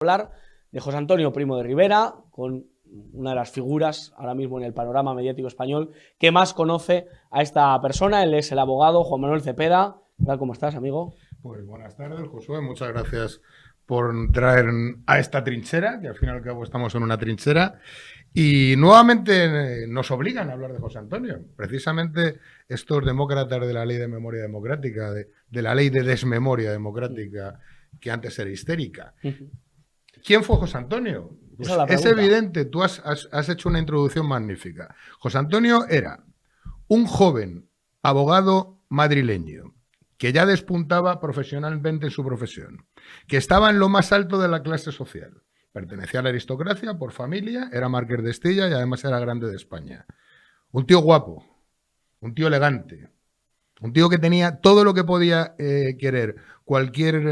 Hablar de José Antonio Primo de Rivera, con una de las figuras ahora mismo en el panorama mediático español que más conoce a esta persona. Él es el abogado Juan Manuel Cepeda. ¿Qué tal? ¿Cómo estás, amigo? Pues buenas tardes, Josué. Muchas gracias por traer a esta trinchera, que al fin y al cabo estamos en una trinchera. Y nuevamente nos obligan a hablar de José Antonio. Precisamente estos demócratas de la ley de memoria democrática, de la ley de desmemoria democrática, que antes era histérica. ¿Quién fue José Antonio? Esa es Pues la es pregunta. evidente, tú has hecho una introducción magnífica. José Antonio era un joven abogado madrileño que ya despuntaba profesionalmente en su profesión, que estaba en lo más alto de la clase social. Pertenecía a la aristocracia por familia, era marqués de Estella y además era grande de España. Un tío guapo, un tío elegante, un tío que tenía todo lo que podía querer cualquier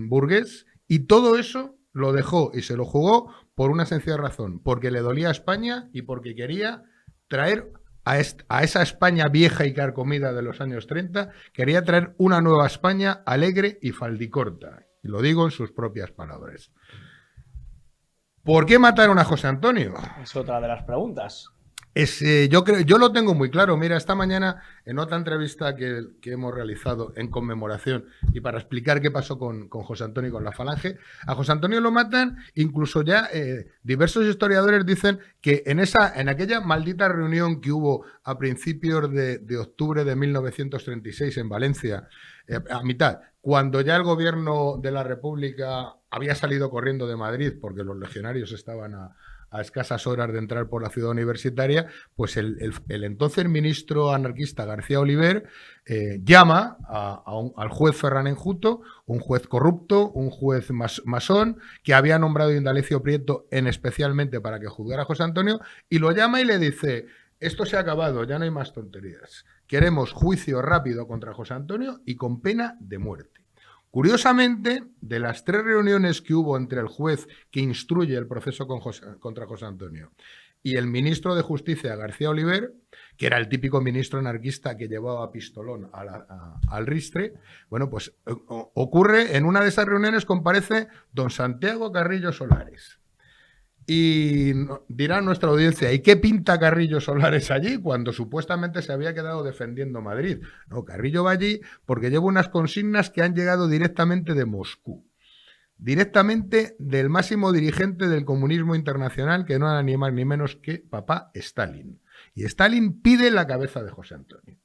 burgués, y todo eso lo dejó y se lo jugó por una sencilla razón, porque le dolía a España y porque quería traer a esa España vieja y carcomida de los años 30, quería traer una nueva España alegre y faldicorta. Y lo digo en sus propias palabras. ¿Por qué mataron a José Antonio? Es otra de las preguntas. Yo lo tengo muy claro. Mira, esta mañana en otra entrevista que hemos realizado en conmemoración y para explicar qué pasó con José Antonio y con la Falange, a José Antonio lo matan. Incluso ya diversos historiadores dicen que en aquella maldita reunión que hubo a principios de octubre de 1936 en Valencia, a mitad, cuando ya el gobierno de la República había salido corriendo de Madrid porque los legionarios estaban a escasas horas de entrar por la ciudad universitaria, pues el entonces ministro anarquista García Oliver llama al juez Ferran Enjuto, un juez corrupto, un juez masón, que había nombrado Indalecio Prieto especialmente para que juzgara a José Antonio, y lo llama y le dice: esto se ha acabado, ya no hay más tonterías. Queremos juicio rápido contra José Antonio y con pena de muerte. Curiosamente, de las 3 reuniones que hubo entre el juez que instruye el proceso contra José Antonio y el ministro de Justicia, García Oliver, que era el típico ministro anarquista que llevaba pistolón al ristre, bueno, pues ocurre, en una de esas reuniones comparece don Santiago Carrillo Solares. Y dirá nuestra audiencia: ¿y qué pinta Carrillo Solares allí cuando supuestamente se había quedado defendiendo Madrid? No, Carrillo va allí porque lleva unas consignas que han llegado directamente de Moscú, directamente del máximo dirigente del comunismo internacional, que no era ni más ni menos que papá Stalin. Y Stalin pide la cabeza de José Antonio.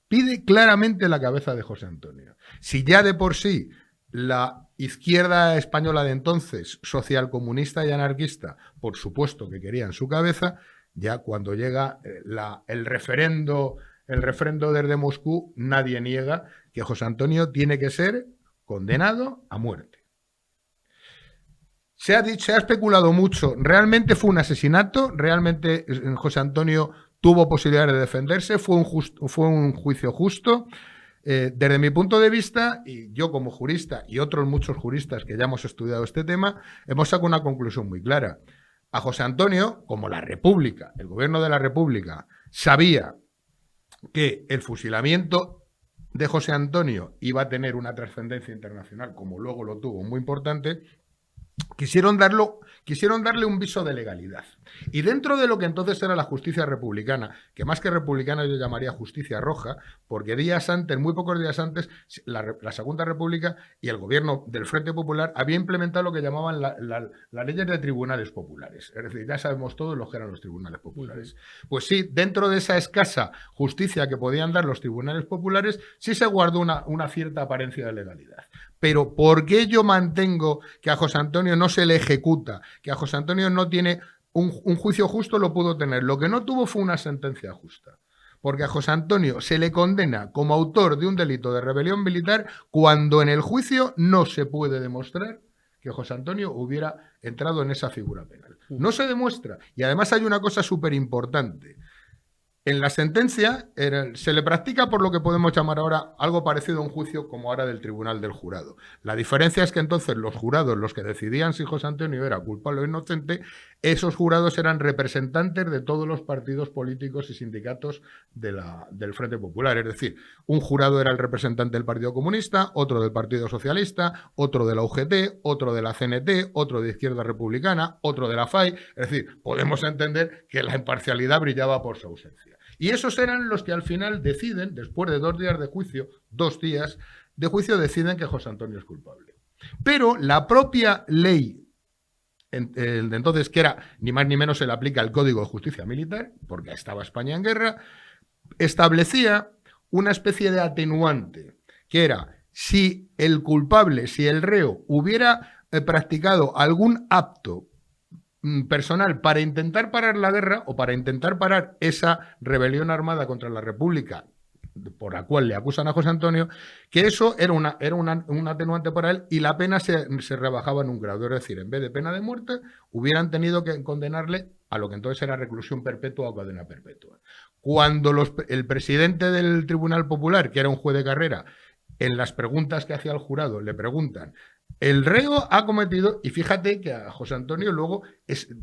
Pide claramente la cabeza de José Antonio. Si ya de por sí la izquierda española de entonces, socialcomunista y anarquista, por supuesto que querían su cabeza, ya cuando llega el referendo desde Moscú, nadie niega que José Antonio tiene que ser condenado a muerte. Se ha especulado mucho. ¿Realmente fue un asesinato? ¿Realmente José Antonio tuvo posibilidades de defenderse? ¿Fue un juicio justo? Desde mi punto de vista, y yo como jurista y otros muchos juristas que ya hemos estudiado este tema, hemos sacado una conclusión muy clara. A José Antonio, como la República, el gobierno de la República, sabía que el fusilamiento de José Antonio iba a tener una trascendencia internacional, como luego lo tuvo, muy importante, quisieron darle un viso de legalidad. Y dentro de lo que entonces era la justicia republicana, que más que republicana yo llamaría justicia roja, porque muy pocos días antes, la Segunda República y el gobierno del Frente Popular había implementado lo que llamaban las leyes de tribunales populares. Es decir, ya sabemos todos lo que eran los tribunales populares. Pues sí, dentro de esa escasa justicia que podían dar los tribunales populares, sí se guardó una cierta apariencia de legalidad. Pero ¿por qué yo mantengo que a José Antonio no se le ejecuta, que a José Antonio no tiene un juicio justo? Lo pudo tener. Lo que no tuvo fue una sentencia justa. Porque a José Antonio se le condena como autor de un delito de rebelión militar cuando en el juicio no se puede demostrar que José Antonio hubiera entrado en esa figura penal. No se demuestra. Y además hay una cosa súper importante. En la sentencia se le practica por lo que podemos llamar ahora algo parecido a un juicio como ahora del Tribunal del Jurado. La diferencia es que entonces los jurados, los que decidían si José Antonio era culpable o inocente, esos jurados eran representantes de todos los partidos políticos y sindicatos del Frente Popular. Es decir, un jurado era el representante del Partido Comunista, otro del Partido Socialista, otro de la UGT, otro de la CNT, otro de Izquierda Republicana, otro de la FAI. Es decir, podemos entender que la imparcialidad brillaba por su ausencia. Y esos eran los que al final deciden, después de 2 días de juicio, 2 días de juicio, deciden que José Antonio es culpable. Pero la propia ley de entonces, que era ni más ni menos se le aplica el Código de Justicia Militar, porque estaba España en guerra, establecía una especie de atenuante, que era si el culpable, si el reo hubiera practicado algún acto personal para intentar parar la guerra o para intentar parar esa rebelión armada contra la República por la cual le acusan a José Antonio, que eso era un atenuante para él y la pena se rebajaba en un grado. Es decir, en vez de pena de muerte, hubieran tenido que condenarle a lo que entonces era reclusión perpetua o cadena perpetua. Cuando el presidente del Tribunal Popular, que era un juez de carrera, en las preguntas que hacía al jurado le preguntan: el reo ha cometido, y fíjate que a José Antonio luego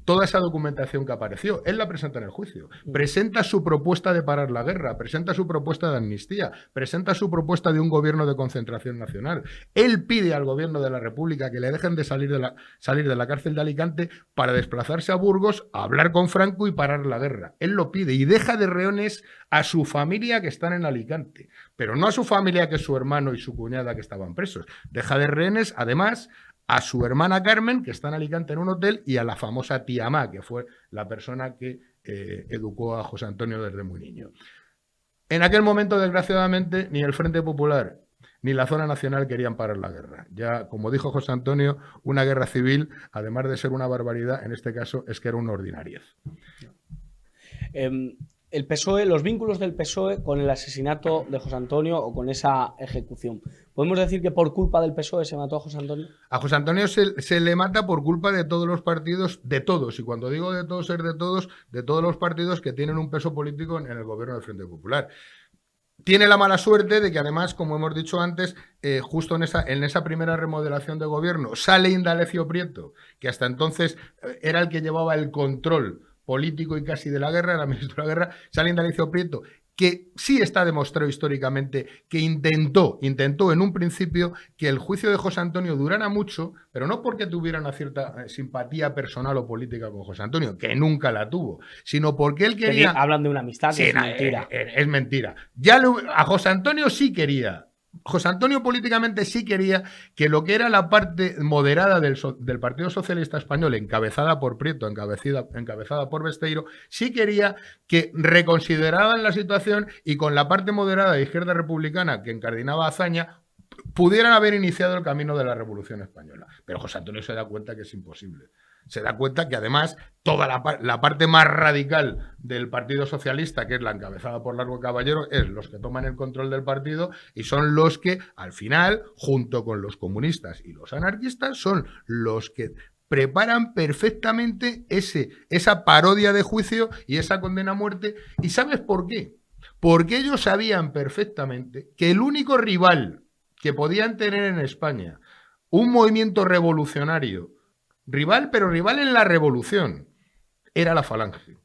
toda esa documentación que apareció, él la presenta en el juicio, presenta su propuesta de parar la guerra, presenta su propuesta de amnistía, presenta su propuesta de un gobierno de concentración nacional. Él pide al gobierno de la República que le dejen de salir de la cárcel de Alicante para desplazarse a Burgos, a hablar con Franco y parar la guerra. Él lo pide y deja de rehenes a su familia que están en Alicante, pero no a su familia, que es su hermano y su cuñada que estaban presos. Deja de rehenes, además, a su hermana Carmen, que está en Alicante en un hotel, y a la famosa tía Ma, que fue la persona que educó a José Antonio desde muy niño. En aquel momento, desgraciadamente, ni el Frente Popular ni la Zona Nacional querían parar la guerra. Ya, como dijo José Antonio, una guerra civil, además de ser una barbaridad, en este caso es que era una ordinariez. El PSOE, los vínculos del PSOE con el asesinato de José Antonio o con esa ejecución. ¿Podemos decir que por culpa del PSOE se mató a José Antonio? A José Antonio se le mata por culpa de todos los partidos, de todos, y cuando digo de todos es de todos los partidos que tienen un peso político en el gobierno del Frente Popular. Tiene la mala suerte de que además, como hemos dicho antes, justo en esa primera remodelación de gobierno sale Indalecio Prieto, que hasta entonces era el que llevaba el control político y casi de la guerra, era ministro de la guerra, sale Indalecio Prieto, que sí está demostrado históricamente que intentó en un principio que el juicio de José Antonio durara mucho, pero no porque tuviera una cierta simpatía personal o política con José Antonio, que nunca la tuvo, sino porque él quería... Hablan de una amistad, sí, que es mentira. Es mentira. A José Antonio sí quería. José Antonio políticamente sí quería que lo que era la parte moderada del Partido Socialista Español, encabezada por Prieto, encabezada por Besteiro, sí quería que reconsideraran la situación y con la parte moderada de Izquierda Republicana que encardinaba a Azaña pudieran haber iniciado el camino de la Revolución Española. Pero José Antonio se da cuenta que es imposible. Se da cuenta que además toda la parte más radical del Partido Socialista, que es la encabezada por Largo Caballero, es los que toman el control del partido y son los que al final, junto con los comunistas y los anarquistas, son los que preparan perfectamente esa parodia de juicio y esa condena a muerte. ¿Y sabes por qué? Porque ellos sabían perfectamente que el único rival que podían tener en España, un movimiento revolucionario, pero rival en la revolución, era la Falange.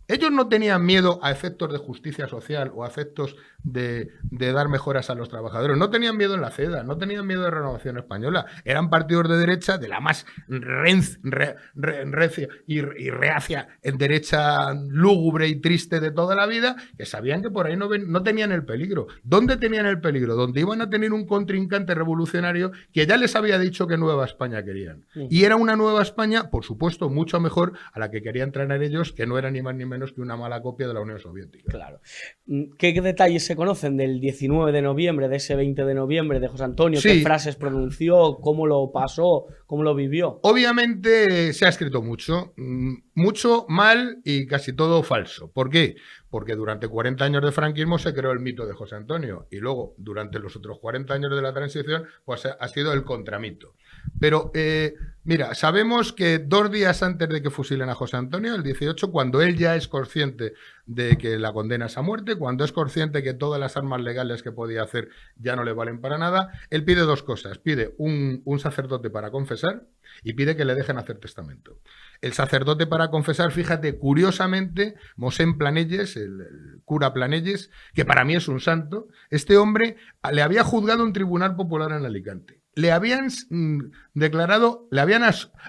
Ellos no tenían miedo a efectos de justicia social o a efectos de dar mejoras a los trabajadores. No tenían miedo en la CEDA, no tenían miedo de Renovación Española. Eran partidos de derecha de la más recia y reacia en derecha lúgubre y triste de toda la vida, que sabían que por ahí no tenían el peligro. ¿Dónde tenían el peligro? Donde iban a tener un contrincante revolucionario que ya les había dicho que Nueva España querían. Y era una Nueva España, por supuesto, mucho mejor a la que querían traer ellos, que no era ni más ni menos que una mala copia de la Unión Soviética. Claro. ¿Qué detalles se conocen del 19 de noviembre, de ese 20 de noviembre de José Antonio? Sí. ¿Qué frases pronunció? ¿Cómo lo pasó? ¿Cómo lo vivió? Obviamente se ha escrito mucho mal y casi todo falso. ¿Por qué? Porque durante 40 años de franquismo se creó el mito de José Antonio y luego durante los otros 40 años de la transición pues ha sido el contramito. Pero mira, sabemos que 2 días antes de que fusilen a José Antonio, el 18, cuando él ya es consciente de que la condena es a muerte, cuando es consciente que todas las armas legales que podía hacer ya no le valen para nada, él pide 2 cosas. Pide un sacerdote para confesar y pide que le dejen hacer testamento. El sacerdote para confesar, fíjate, curiosamente, Mosén Planelles, el cura Planelles, que para mí es un santo, este hombre le había juzgado un tribunal popular en Alicante. Le habían declarado, le habían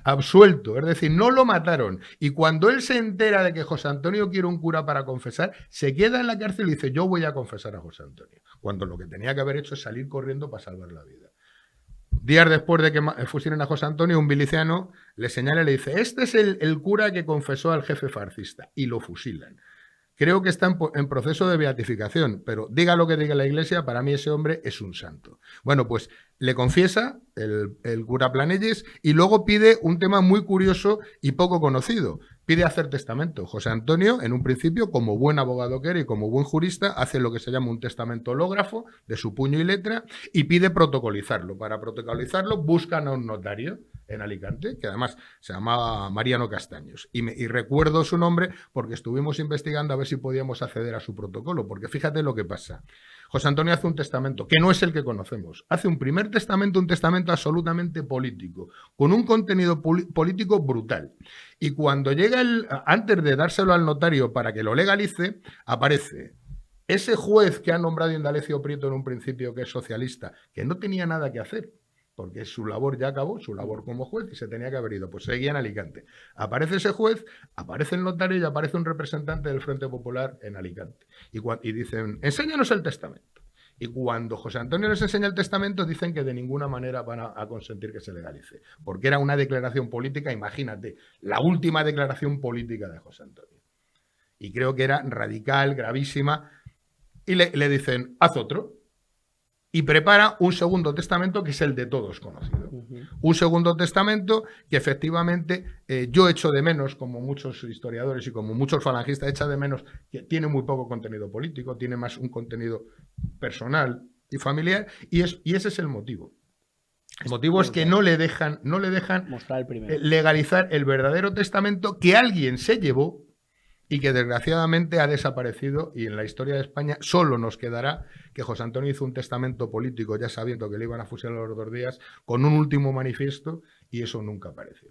absuelto, es decir, no lo mataron. Y cuando él se entera de que José Antonio quiere un cura para confesar, se queda en la cárcel y dice, yo voy a confesar a José Antonio. Cuando lo que tenía que haber hecho es salir corriendo para salvar la vida. Días después de que fusilen a José Antonio, un miliciano le señala y le dice, este es el cura que confesó al jefe fascista, y lo fusilan. Creo que está en proceso de beatificación, pero diga lo que diga la Iglesia, para mí ese hombre es un santo. Bueno, pues le confiesa el cura Planelles y luego pide un tema muy curioso y poco conocido. Pide hacer testamento. José Antonio, en un principio, como buen abogado que era y como buen jurista, hace lo que se llama un testamento hológrafo de su puño y letra y pide protocolizarlo. Para protocolizarlo buscan a un notario en Alicante, que además se llamaba Mariano Castaños. Y recuerdo su nombre porque estuvimos investigando a ver si podíamos acceder a su protocolo, porque fíjate lo que pasa. José Antonio hace un testamento, que no es el que conocemos. Hace un primer testamento, un testamento absolutamente político, con un contenido político brutal. Y cuando llega antes de dárselo al notario para que lo legalice, aparece ese juez que ha nombrado Indalecio Prieto en un principio, que es socialista, que no tenía nada que hacer, porque su labor ya acabó, su labor como juez, y se tenía que haber ido. Pues seguía en Alicante. Aparece ese juez, aparece el notario y aparece un representante del Frente Popular en Alicante. Y dicen, enséñanos el testamento. Y cuando José Antonio les enseña el testamento, dicen que de ninguna manera van a consentir que se legalice. Porque era una declaración política, imagínate, la última declaración política de José Antonio. Y creo que era radical, gravísima. Y le dicen, haz otro. Y prepara un segundo testamento que es el de todos conocido. Un segundo testamento que efectivamente yo echo de menos, como muchos historiadores y como muchos falangistas echa de menos, que tiene muy poco contenido político, tiene más un contenido personal y familiar, y ese es el motivo. El motivo es que no le dejan mostrar legalizar el verdadero testamento que alguien se llevó y que desgraciadamente ha desaparecido, y en la historia de España solo nos quedará que José Antonio hizo un testamento político ya sabiendo que le iban a fusilar a los 2 días con un último manifiesto, y eso nunca apareció.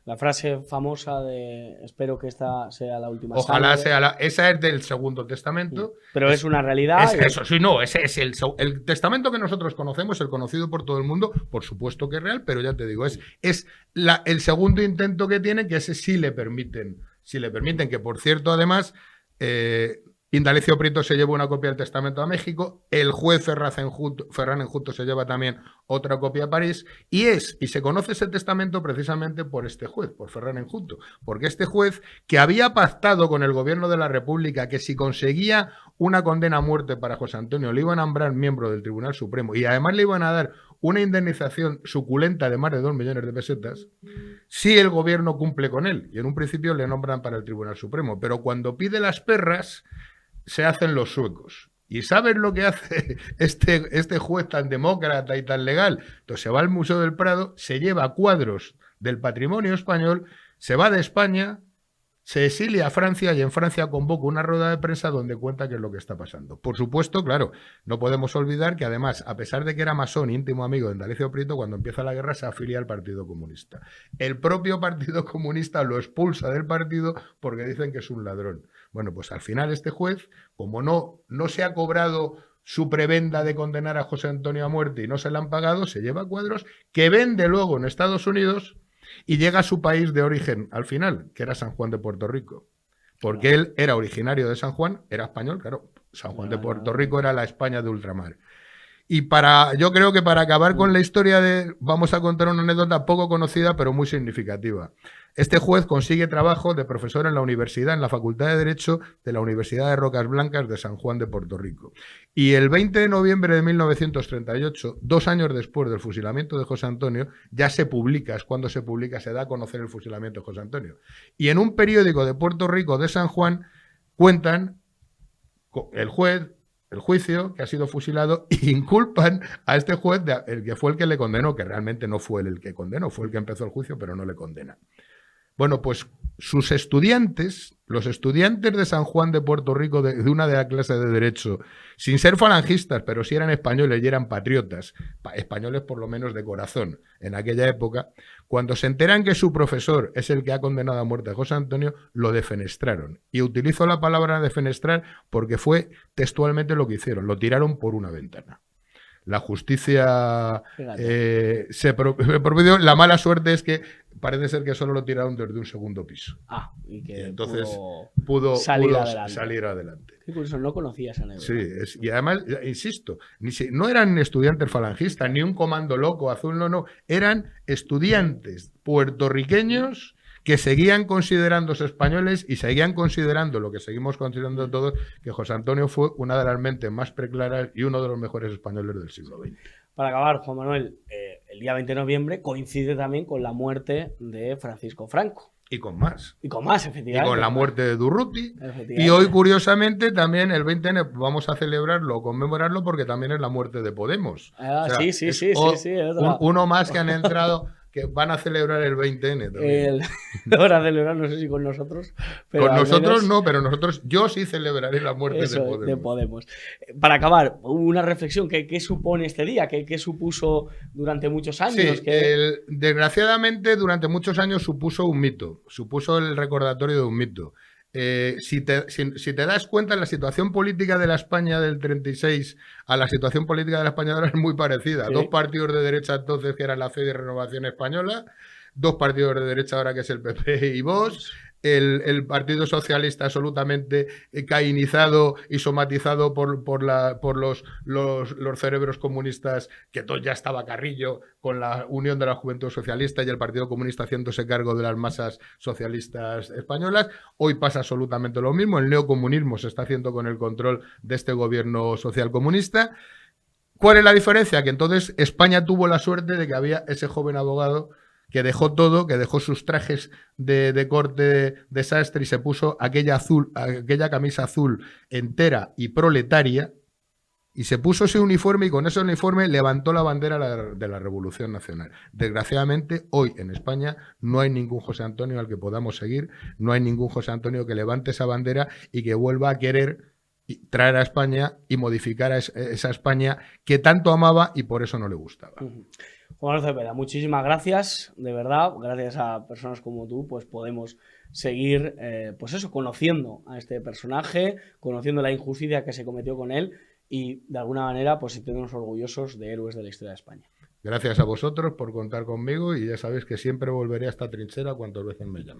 La frase famosa de espero que esta sea la última Ojalá sea esa es del segundo testamento. Pero es una realidad. Eso, sí, no, ese es el testamento que nosotros conocemos, el conocido por todo el mundo, por supuesto que es real, pero ya te digo, es el segundo intento que tiene, que ese sí le permiten, que por cierto, además, Indalecio Prieto se lleva una copia del testamento a México, el juez Ferran Enjuto se lleva también otra copia a París, y se conoce ese testamento precisamente por este juez, por Ferran Enjuto, porque este juez, que había pactado con el gobierno de la República que si conseguía una condena a muerte para José Antonio le iban a nombrar miembro del Tribunal Supremo y además le iban a dar una indemnización suculenta de más de 2 millones de pesetas, si el gobierno cumple con él, y en un principio le nombran para el Tribunal Supremo, pero cuando pide las perras se hacen los suecos. ¿Y sabes lo que hace este juez tan demócrata y tan legal? Entonces se va al Museo del Prado, se lleva cuadros del patrimonio español, se va de España, se exilia a Francia y en Francia convoca una rueda de prensa donde cuenta qué es lo que está pasando. Por supuesto, claro, no podemos olvidar que además, a pesar de que era masón, íntimo amigo de Indalecio Prieto, cuando empieza la guerra se afilia al Partido Comunista. El propio Partido Comunista lo expulsa del partido porque dicen que es un ladrón. Bueno, pues al final este juez, como no se ha cobrado su prebenda de condenar a José Antonio a muerte y no se le han pagado, se lleva cuadros que vende luego en Estados Unidos y llega a su país de origen al final, que era San Juan de Puerto Rico. Porque él era originario de San Juan, era español, claro. San Juan de Puerto Rico era la España de ultramar. Y yo creo que para acabar con la historia vamos a contar una anécdota poco conocida, pero muy significativa. Este juez consigue trabajo de profesor en la universidad, en la Facultad de Derecho de la Universidad de Rocas Blancas de San Juan de Puerto Rico. Y el 20 de noviembre de 1938, 2 años después del fusilamiento de José Antonio, ya se publica, es cuando se publica, se da a conocer el fusilamiento de José Antonio. Y en un periódico de Puerto Rico, de San Juan, cuentan el juez el juicio, que ha sido fusilado, e inculpan a este juez, el que fue el que le condenó, que realmente no fue él el que condenó, fue el que empezó el juicio, pero no le condena. Bueno, pues sus estudiantes, los estudiantes de San Juan de Puerto Rico, de una de las clases de Derecho, sin ser falangistas, pero sí eran españoles y eran patriotas, españoles por lo menos de corazón, en aquella época, cuando se enteran que su profesor es el que ha condenado a muerte a José Antonio, lo defenestraron. Y utilizo la palabra defenestrar porque fue textualmente lo que hicieron, lo tiraron por una ventana. La justicia se propició. La mala suerte es que parece ser que solo lo tiraron desde un segundo piso. Y que entonces pudo salir adelante. Qué curioso, no conocía esa anécdota. Sí, y además, insisto, no eran estudiantes falangistas, ni un comando loco azul, no. Eran estudiantes puertorriqueños que seguían considerándose españoles y seguían considerando, lo que seguimos considerando todos, que José Antonio fue una de las mentes más preclaras y uno de los mejores españoles del siglo XX. Para acabar, Juan Manuel, el día 20 de noviembre coincide también con la muerte de Francisco Franco. Y con más. Y con más, efectivamente. Y con la muerte de Durruti. Y hoy, curiosamente, también el 20N vamos a celebrarlo, conmemorarlo, porque también es la muerte de Podemos. Sí. Uno más que han entrado... que van a celebrar el 20N también. Lo van a celebrar, no sé si con nosotros. Pero con nosotros no, pero yo sí celebraré la muerte de Podemos. Para acabar, una reflexión, ¿qué supone este día? ¿Qué supuso durante muchos años? Sí, desgraciadamente durante muchos años supuso un mito, supuso el recordatorio de un mito. Si te das cuenta, la situación política de la España del 36 a la situación política de la España ahora es muy parecida. Sí. Dos partidos de derecha entonces que eran la FE y Renovación Española, dos partidos de derecha ahora que es el PP y Vox, el Partido Socialista absolutamente cainizado y somatizado por los cerebros comunistas, que todo ya estaba Carrillo con la Unión de la Juventud Socialista y el Partido Comunista haciéndose cargo de las masas socialistas españolas. Hoy pasa absolutamente lo mismo, el neocomunismo se está haciendo con el control de este gobierno socialcomunista. ¿Cuál es la diferencia? Que entonces España tuvo la suerte de que había ese joven abogado que dejó todo, que dejó sus trajes de corte de sastre y se puso aquella camisa azul entera y proletaria, y se puso ese uniforme y con ese uniforme levantó la bandera de la Revolución Nacional. Desgraciadamente, hoy en España no hay ningún José Antonio al que podamos seguir, no hay ningún José Antonio que levante esa bandera y que vuelva a querer traer a España y modificar a esa España que tanto amaba y por eso no le gustaba. Juan Manuel Cepeda, muchísimas gracias, de verdad, gracias a personas como tú, pues podemos seguir, pues eso, conociendo a este personaje, conociendo la injusticia que se cometió con él y de alguna manera, pues sentirnos orgullosos de héroes de la historia de España. Gracias a vosotros por contar conmigo y ya sabéis que siempre volveré a esta trinchera cuantas veces me llamen.